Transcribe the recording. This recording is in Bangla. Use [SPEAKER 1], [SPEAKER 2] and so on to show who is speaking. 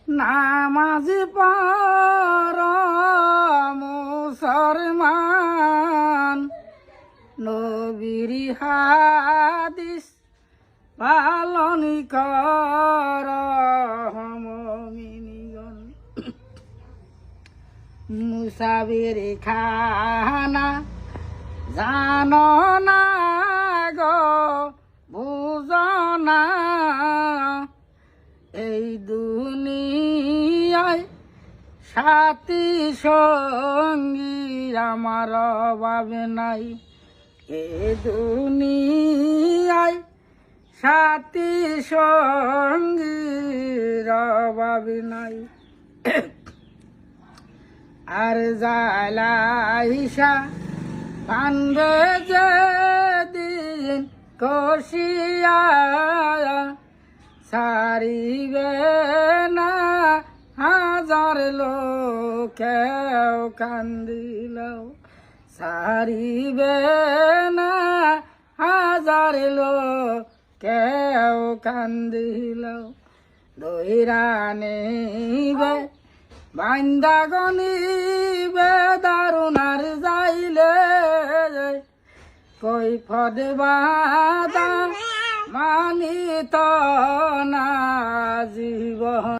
[SPEAKER 1] নামাজি পর মুসলমান নবীর হাদিস পালন কর মুমিনগণ। মুসাফির খানা জানো না গো বুঝো না, এই দুনিয়ায় সাথী সঙ্গী আমার অভাবে নাই। এই দুনিয়ায় সাথী সঙ্গীর অভাবে নাই। আর জালাইসা কান্দে যেদিন কষিয়া সারিবে না হাজার লোকেও কান্দিলেও, সারিবে না হাজার লোকেও কান্দিলেও। দইরা নেবে বান্দা গনিবে দারুণার যাইলে, কই ফদ বাদা মানিত না জীবন।